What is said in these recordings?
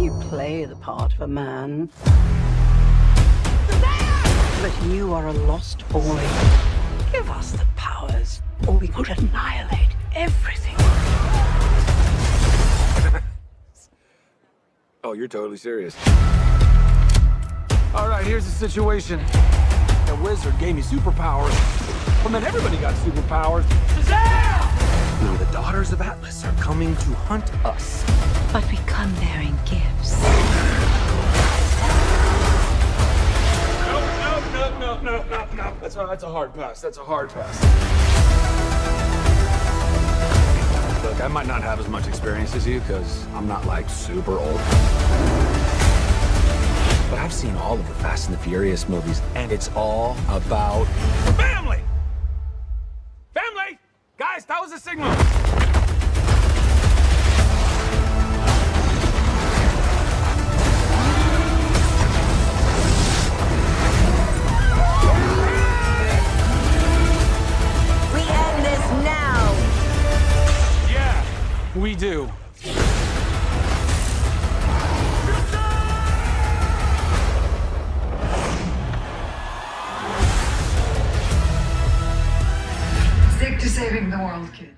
You play the part of a man. But you are a lost boy. Give us the powers, or we could annihilate everything. Oh, you're totally serious. All right, here's the situation. That wizard gave me superpowers. Well, then everybody got superpowers. Shazam! Now the daughters of Atlas are coming to hunt us. But we come bearing gifts. No. That's a hard pass. That's a hard pass. Look, I might not have as much experience as you, because I'm not, like, super old. But I've seen all of the Fast and the Furious movies, and it's all about family! Family! Guys, that was a signal! We end this now! Yeah, we do. Stick to saving the world, kid.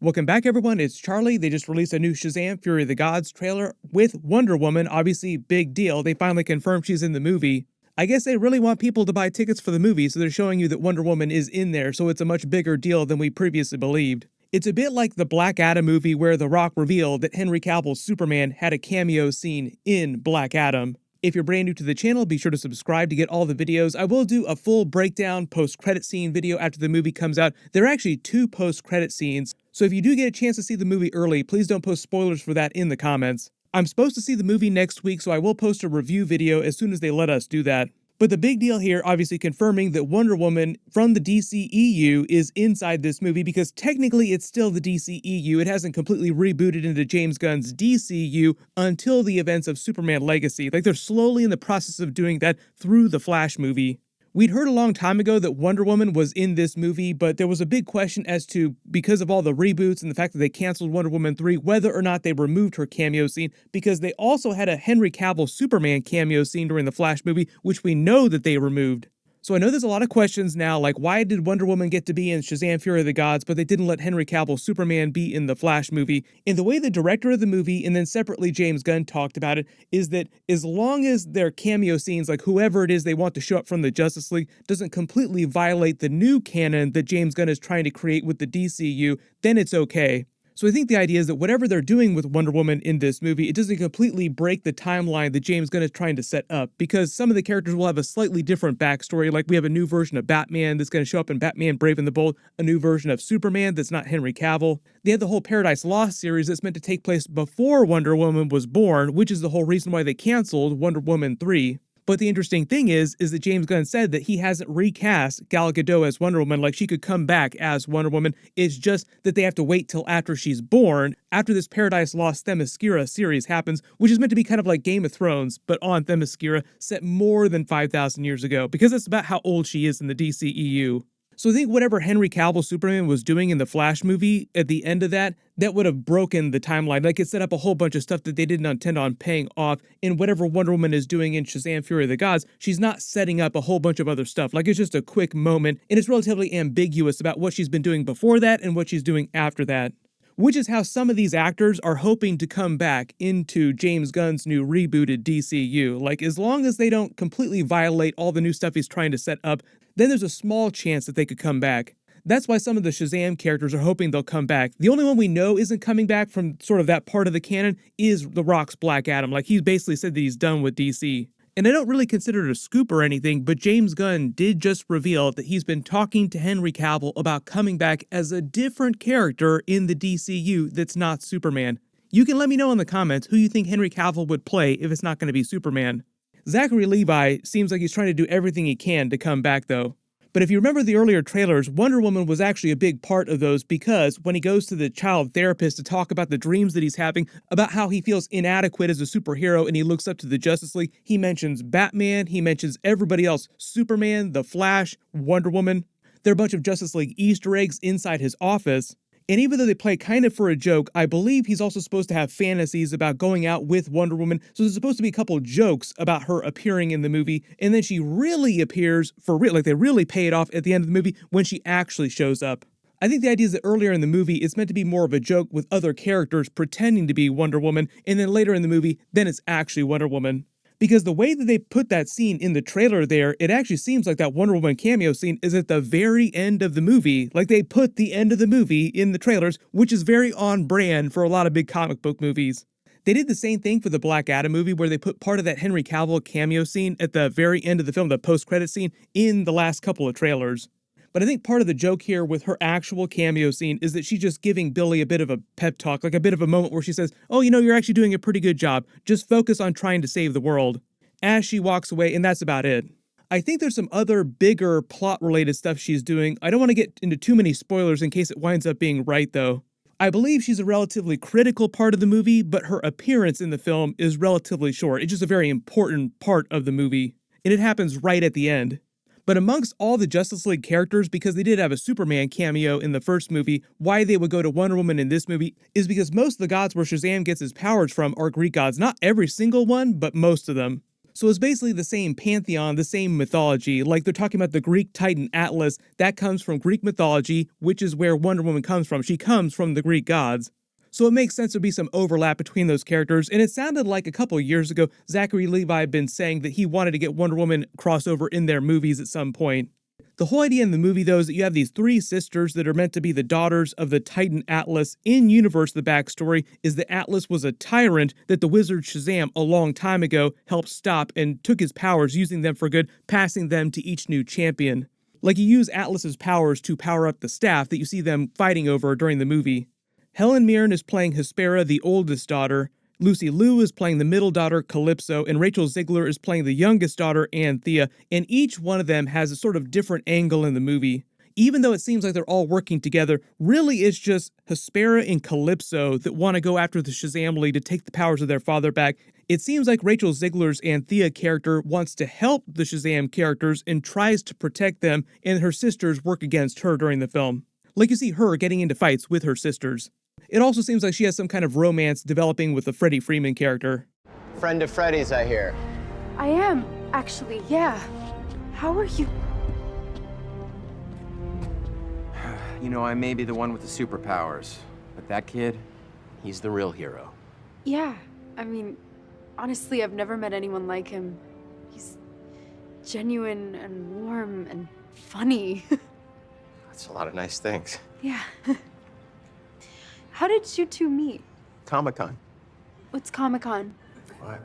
Welcome back, everyone. It's Charlie. They just released a new Shazam! Fury of the Gods trailer with Wonder Woman. Obviously, big deal. They finally confirmed she's in the movie. I guess they really want people to buy tickets for the movie, so they're showing you that Wonder Woman is in there, so it's a much bigger deal than we previously believed. It's a bit like the Black Adam movie where The Rock revealed that Henry Cavill's Superman had a cameo scene in Black Adam. If you're brand new to the channel, be sure to subscribe to get all the videos. I will do a full breakdown post-credit scene video after the movie comes out. There are actually 2 post-credit scenes, so if you do get a chance to see the movie early, please don't post spoilers for that in the comments. I'm supposed to see the movie next week, so I will post a review video as soon as they let us do that. But the big deal here, obviously confirming that Wonder Woman from the DCEU is inside this movie, because technically it's still the DCEU. It hasn't completely rebooted into James Gunn's DCEU until the events of Superman Legacy. Like, they're slowly in the process of doing that through the Flash movie. We'd heard a long time ago that Wonder Woman was in this movie, but there was a big question as to, because of all the reboots and the fact that they canceled Wonder Woman 3, whether or not they removed her cameo scene, because they also had a Henry Cavill Superman cameo scene during the Flash movie, which we know that they removed. So I know there's a lot of questions now, like why did Wonder Woman get to be in Shazam! Fury of the Gods, but they didn't let Henry Cavill Superman be in the Flash movie? And the way the director of the movie, and then separately James Gunn talked about it, is that as long as their cameo scenes, like whoever it is they want to show up from the Justice League, doesn't completely violate the new canon that James Gunn is trying to create with the DCU, then it's okay. So I think the idea is that whatever they're doing with Wonder Woman in this movie, it doesn't completely break the timeline that James Gunn is trying to set up, because some of the characters will have a slightly different backstory. Like we have a new version of Batman that's going to show up in Batman Brave and the Bold, a new version of Superman that's not Henry Cavill. They had the whole Paradise Lost series that's meant to take place before Wonder Woman was born, which is the whole reason why they canceled Wonder Woman 3. But the interesting thing is that James Gunn said that he hasn't recast Gal Gadot as Wonder Woman, like she could come back as Wonder Woman. It's just that they have to wait till after she's born, after this Paradise Lost Themyscira series happens, which is meant to be kind of like Game of Thrones, but on Themyscira, set more than 5,000 years ago, because that's about how old she is in the DCEU. So I think whatever Henry Cavill Superman was doing in the Flash movie, at the end of that would have broken the timeline. Like, it set up a whole bunch of stuff that they didn't intend on paying off. In whatever Wonder Woman is doing in Shazam! Fury of the Gods, she's not setting up a whole bunch of other stuff. Like, it's just a quick moment, and it's relatively ambiguous about what she's been doing before that and what she's doing after that. Which is how some of these actors are hoping to come back into James Gunn's new rebooted DCU. Like, as long as they don't completely violate all the new stuff he's trying to set up, then there's a small chance that they could come back. That's why some of the Shazam characters are hoping they'll come back. The only one we know isn't coming back from sort of that part of the canon is The Rock's Black Adam. Like, he's basically said that he's done with DC. And I don't really consider it a scoop or anything, but James Gunn did just reveal that he's been talking to Henry Cavill about coming back as a different character in the DCU that's not Superman. You can let me know in the comments who you think Henry Cavill would play if it's not going to be Superman. Zachary Levi seems like he's trying to do everything he can to come back, though. But if you remember the earlier trailers, Wonder Woman was actually a big part of those, because when he goes to the child therapist to talk about the dreams that he's having, about how he feels inadequate as a superhero and he looks up to the Justice League, he mentions Batman, he mentions everybody else, Superman, The Flash, Wonder Woman. There are a bunch of Justice League Easter eggs inside his office. And even though they play kind of for a joke, I believe he's also supposed to have fantasies about going out with Wonder Woman. So there's supposed to be a couple jokes about her appearing in the movie. And then she really appears for real, like they really pay it off at the end of the movie when she actually shows up. I think the idea is that earlier in the movie, it's meant to be more of a joke with other characters pretending to be Wonder Woman. And then later in the movie, then it's actually Wonder Woman. Because the way that they put that scene in the trailer there, it actually seems like that Wonder Woman cameo scene is at the very end of the movie. Like they put the end of the movie in the trailers, which is very on brand for a lot of big comic book movies. They did the same thing for the Black Adam movie where they put part of that Henry Cavill cameo scene at the very end of the film, the post-credit scene, in the last couple of trailers. But I think part of the joke here with her actual cameo scene is that she's just giving Billy a bit of a pep talk, like a bit of a moment where she says, oh, you know, you're actually doing a pretty good job. Just focus on trying to save the world. As she walks away, and that's about it. I think there's some other bigger plot-related stuff she's doing. I don't want to get into too many spoilers in case it winds up being right, though. I believe she's a relatively critical part of the movie, but her appearance in the film is relatively short. It's just a very important part of the movie, and it happens right at the end. But amongst all the Justice League characters, because they did have a Superman cameo in the first movie, why they would go to Wonder Woman in this movie is because most of the gods where Shazam gets his powers from are Greek gods. Not every single one, but most of them. So it's basically the same pantheon, the same mythology. Like they're talking about the Greek Titan Atlas, that comes from Greek mythology, which is where Wonder Woman comes from. She comes from the Greek gods. So it makes sense there'd be some overlap between those characters, and it sounded like a couple of years ago, Zachary Levi had been saying that he wanted to get Wonder Woman crossover in their movies at some point. The whole idea in the movie, though, is that you have these three sisters that are meant to be the daughters of the Titan Atlas. In universe, the backstory is that Atlas was a tyrant that the wizard Shazam a long time ago helped stop and took his powers, using them for good, passing them to each new champion. Like you use Atlas's powers to power up the staff that you see them fighting over during the movie. Helen Mirren is playing Hespera, the oldest daughter. Lucy Liu is playing the middle daughter, Calypso, and Rachel Zegler is playing the youngest daughter, Anthea, and each one of them has a sort of different angle in the movie. Even though it seems like they're all working together, really it's just Hespera and Calypso that want to go after the Shazam League to take the powers of their father back. It seems like Rachel Zegler's Anthea character wants to help the Shazam characters and tries to protect them, and her sisters work against her during the film. Like you see her getting into fights with her sisters. It also seems like she has some kind of romance developing with the Freddie Freeman character. Friend of Freddie's, I hear. I am, actually, yeah. How are you? You know, I may be the one with the superpowers, but that kid, he's the real hero. Yeah, I mean, honestly, I've never met anyone like him. He's genuine and warm and funny. That's a lot of nice things. Yeah. How did you two meet? Comic-Con. What's Comic-Con? What?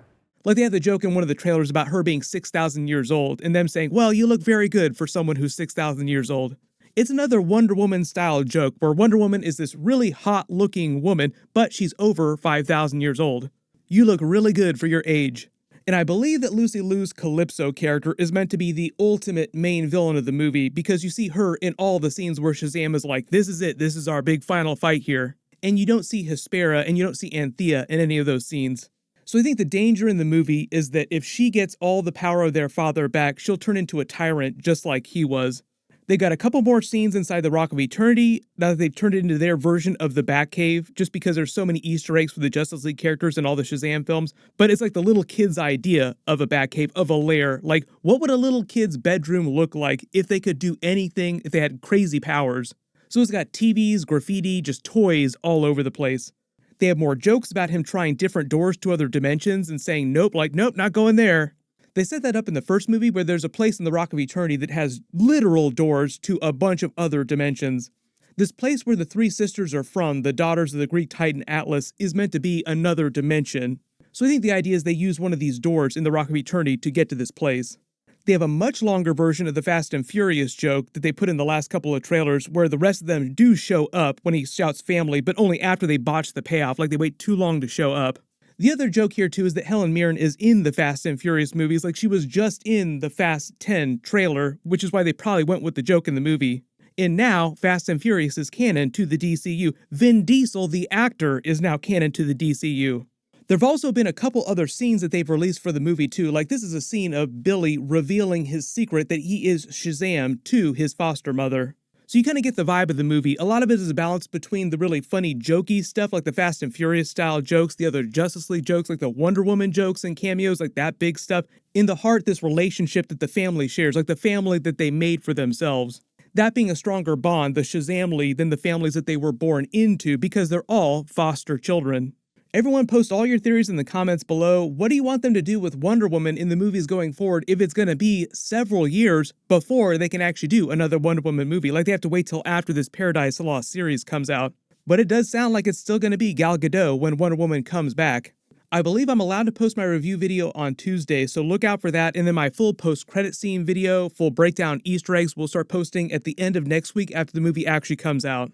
Like they had the joke in one of the trailers about her being 6,000 years old, and them saying, well, you look very good for someone who's 6,000 years old. It's another Wonder Woman-style joke, where Wonder Woman is this really hot-looking woman, but she's over 5,000 years old. You look really good for your age. And I believe that Lucy Liu's Calypso character is meant to be the ultimate main villain of the movie, because you see her in all the scenes where Shazam is like, this is it, this is our big final fight here. And you don't see Hespera and you don't see Anthea in any of those scenes. So I think the danger in the movie is that if she gets all the power of their father back, she'll turn into a tyrant just like he was. They got a couple more scenes inside the Rock of Eternity, now that they've turned it into their version of the Batcave, just because there's so many Easter eggs for the Justice League characters in all the Shazam films. But it's like the little kid's idea of a Batcave, of a lair. Like, what would a little kid's bedroom look like if they could do anything, if they had crazy powers? So it's got TVs, graffiti, just toys all over the place. They have more jokes about him trying different doors to other dimensions and saying nope, like nope, not going there. They set that up in the first movie where there's a place in the Rock of Eternity that has literal doors to a bunch of other dimensions. This place where the three sisters are from, the daughters of the Greek Titan Atlas, is meant to be another dimension. So I think the idea is they use one of these doors in the Rock of Eternity to get to this place. They have a much longer version of the Fast and Furious joke that they put in the last couple of trailers where the rest of them do show up when he shouts family, but only after they botch the payoff, like they wait too long to show up. The other joke here too is that Helen Mirren is in the Fast and Furious movies, like she was just in the Fast 10 trailer, which is why they probably went with the joke in the movie. And now, Fast and Furious is canon to the DCU. Vin Diesel, the actor, is now canon to the DCU. There have also been a couple other scenes that they've released for the movie too, like this is a scene of Billy revealing his secret that he is Shazam to his foster mother. So you kind of get the vibe of the movie. A lot of it is a balance between the really funny, jokey stuff, like the Fast and Furious style jokes, the other Justice League jokes, like the Wonder Woman jokes and cameos, like that big stuff. In the heart, this relationship that the family shares, like the family that they made for themselves. That being a stronger bond, the Shazam League, than the families that they were born into, because they're all foster children. Everyone post all your theories in the comments below. What do you want them to do with Wonder Woman in the movies going forward if it's going to be several years before they can actually do another Wonder Woman movie? Like they have to wait till after this Paradise Lost series comes out. But it does sound like it's still going to be Gal Gadot when Wonder Woman comes back. I believe I'm allowed to post my review video on Tuesday, so look out for that. And then my full post-credit scene video, full breakdown Easter eggs, we'll start posting at the end of next week after the movie actually comes out.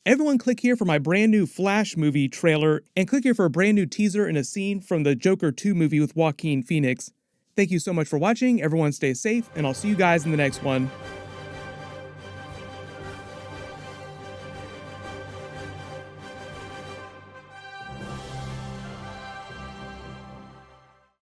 Everyone click here for my brand new Flash movie trailer, and click here for a brand new teaser and a scene from the Joker 2 movie with Joaquin Phoenix. Thank you so much for watching, everyone stay safe, and I'll see you guys in the next one.